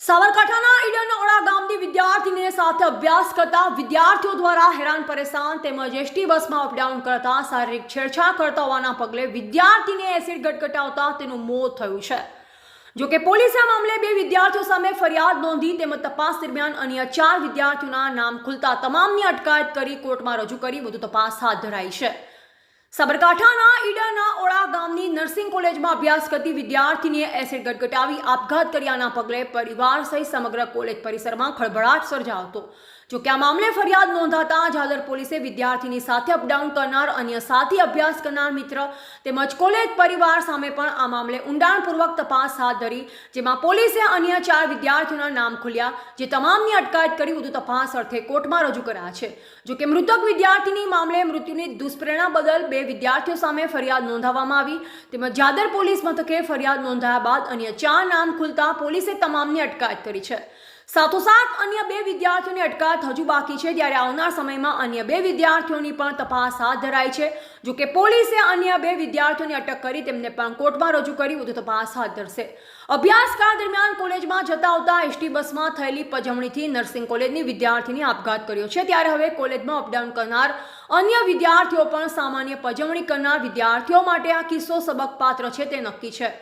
સાબરકાંઠાના ઈડરનોળા ગામની વિદ્યાર્થીની સાથે અભ્યાસ કરતા વિદ્યાર્થીઓ દ્વારા હેરાન પરેશાન તેમજ એસટી બસમાં અપડાઉન કરતા શારીરિક છેડછાડ કરતા હોવાના પગલે વિદ્યાર્થીને એસિડ ગટગટાવતા તેનું મોત થયું છે। જો કે પોલીસે આ મામલે 2 વિદ્યાર્થીઓ સામે ફરિયાદ નોંધી તેમજ તપાસ દરમિયાન અન્ય 4 વિદ્યાર્થીઓના નામ ખુલતા તમામની અટકાયત કરી કોર્ટમાં રજૂ કરી વધુ તપાસ હાથ ધરાઈ છે। સાબરકાંઠાના ઈડરનોળા ગામની નર્સિંગ કોલેજમાં અભ્યાસ કરતી વિદ્યાર્થીનીએ એસિડ ગટગટાવી આપઘાત કર્યાના પગલે પરિવાર સહિત સમગ્ર કોલેજ પરિસરમાં ખળભળાટ સર્જાયો હતો। જો કે આ મામલે ફરિયાદ નોંધાતા ઝાદર પોલીસે વિદ્યાર્થીની સાથે અપડાઉન કરનાર અન્ય સાથી અભ્યાસ કરનાર મિત્ર તેમજ કોલેજ પરિવાર સામે પણ આ મામલે ઊંડાણપૂર્વક તપાસ હાથ ધરી, જેમાં પોલીસે અન્ય 4 વિદ્યાર્થીઓના નામ ખુલ્યા, જે તમામની અટકાયત કરી વધુ તપાસ અર્થે કોર્ટમાં રજૂ કરાયા છે। જો કે મૃતક વિદ્યાર્થીની મામલે મૃત્યુની દુષ્પ્રેરણા બદલ 2 વિદ્યાર્થીઓ સામે ફરિયાદ નોંધાવવામાં આવી તેમજ ઝાદર પોલીસ મથકે ફરિયાદ નોંધાયા બાદ અન્ય 4 નામ ખુલતા પોલીસે તમામની અટકાયત કરી છે। સાથોસાથ અન્ય 2 વિદ્યાર્થીઓની અટકાયત હજુ બાકી છે, ત્યારે આવનાર સમયમાં અન્ય 2 વિદ્યાર્થીઓની પણ તપાસ હાથ ધરાઈ છે। જો કે પોલીસે અન્ય 2 વિદ્યાર્થીઓની અટક કરી તેમને પણ કોર્ટમાં રજૂ કરી વધુ તપાસ હાથ ધરશે। અભ્યાસકાળ દરમિયાન કોલેજમાં જતા આવતા એસટી બસમાં થયેલી પજવણીથી નર્સિંગ કોલેજની વિદ્યાર્થીની આપઘાત કર્યો છે, ત્યારે હવે કોલેજમાં અપડાઉન કરનાર અન્ય વિદ્યાર્થીઓ પણ સામાન્ય પજવણી કરનાર વિદ્યાર્થીઓ માટે આ કિસ્સો સબકપાત્ર છે તે નક્કી છે।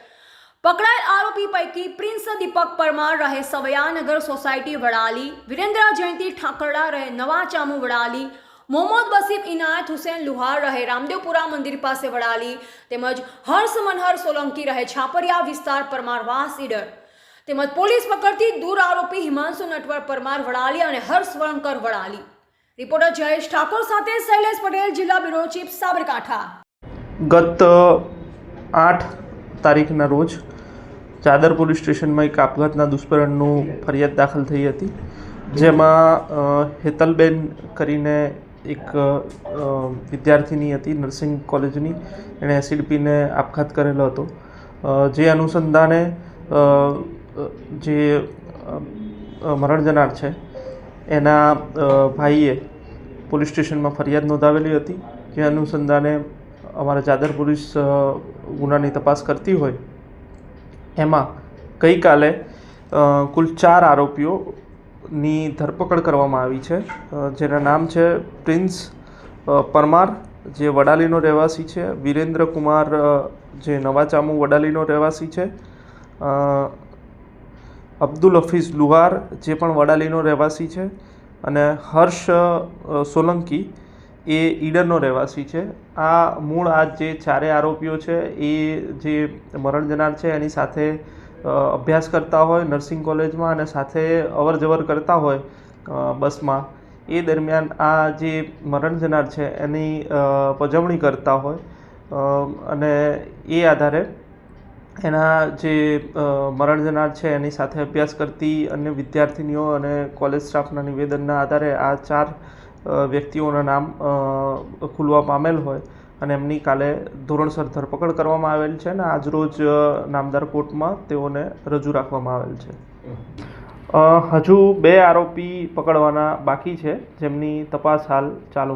પકડાયેલ આરોપી પૈકી પ્રિન્સ દીપક પરમાર રહે સવયાનગર સોસાયટી વડાલી, વિરેન્દ્ર જયંતિ ઠાકરડા રહે નવા ચામુ વડાલી, મોહમ્મદ બસીમ ઇનાયત હુસૈન લુહાર રહે રામદેવપુરા મંદિર પાસે વડાલી તેમજ હર્ષ મનહર સોલંકી રહે છાપરિયા વિસ્તાર પરમારવાસ ઈડર તેમજ પોલીસ પકડતી દૂર આરોપી હિમાંશુ નટવર પરમાર વડાલી અને હર્ષ વણકર વડાલી। રિપોર્ટર જયેશ ઠાકોર સાથે શૈલેષ પટેલ, જિલ્લા બ્યુરો ચીફ, સાબરકાંઠા। ગત 8 તારીખના રોજ ચાદર પોલીસ સ્ટેશનમાં એક આપઘાતના દુષ્પ્રેરણનું ફરિયાદ દાખલ થઈ હતી, જેમાં હેતલબેન કરીને એક વિદ્યાર્થીની હતી નર્સિંગ કોલેજની, એણે એસિડ પીને આપઘાત કરેલો હતો। જે અનુસંધાને જે મરણ જનાર છે એના ભાઈએ પોલીસ સ્ટેશનમાં ફરિયાદ નોંધાવેલી હતી, જે અનુસંધાને અમારા ચાદર પોલીસ ગુનાની તપાસ કરતી હોય એમાં ગઈકાલે કુલ 4 આરોપીઓની ધરપકડ કરવામાં આવી છે, જેના નામ છે પ્રિન્સ પરમાર જે વડાલીનો રહેવાસી છે, વિરેન્દ્ર કુમાર જે નવા ચામુ વડાલીનો રહેવાસી છે, અબ્દુલ હફીઝ લુહાર જે પણ વડાલીનો રહેવાસી છે અને હર્ષ સોલંકી એ ઈડરનો રહેવાસી છે। આ મૂળ આ જે 4 આરોપીઓ છે એ જે મરણ જનાર છે એની સાથે અભ્યાસ કરતા હોય નર્સિંગ કોલેજમાં અને સાથે અવર જવર કરતા હોય બસમાં, એ દરમિયાન આ જે મરણ જનાર છે એની પજવણી કરતા હોય અને એ આધારે એના જે મરણ જનાર છે એની સાથે અભ્યાસ કરતી અન્ય વિદ્યાર્થીનીઓ અને કોલેજ સ્ટાફના નિવેદનના આધારે આ 4 વ્યક્તિઓના નામ ખુલવા પામેલ હોય અને એમની કાલે ધોરણસર ધરપકડ કરવામાં આવેલ છે અને આજરોજ નામદાર કોર્ટમાં તેઓને રજૂ રાખવામાં આવેલ છે। હજુ 2 આરોપી પકડવાના બાકી છે, જેમની તપાસ હાલ ચાલુ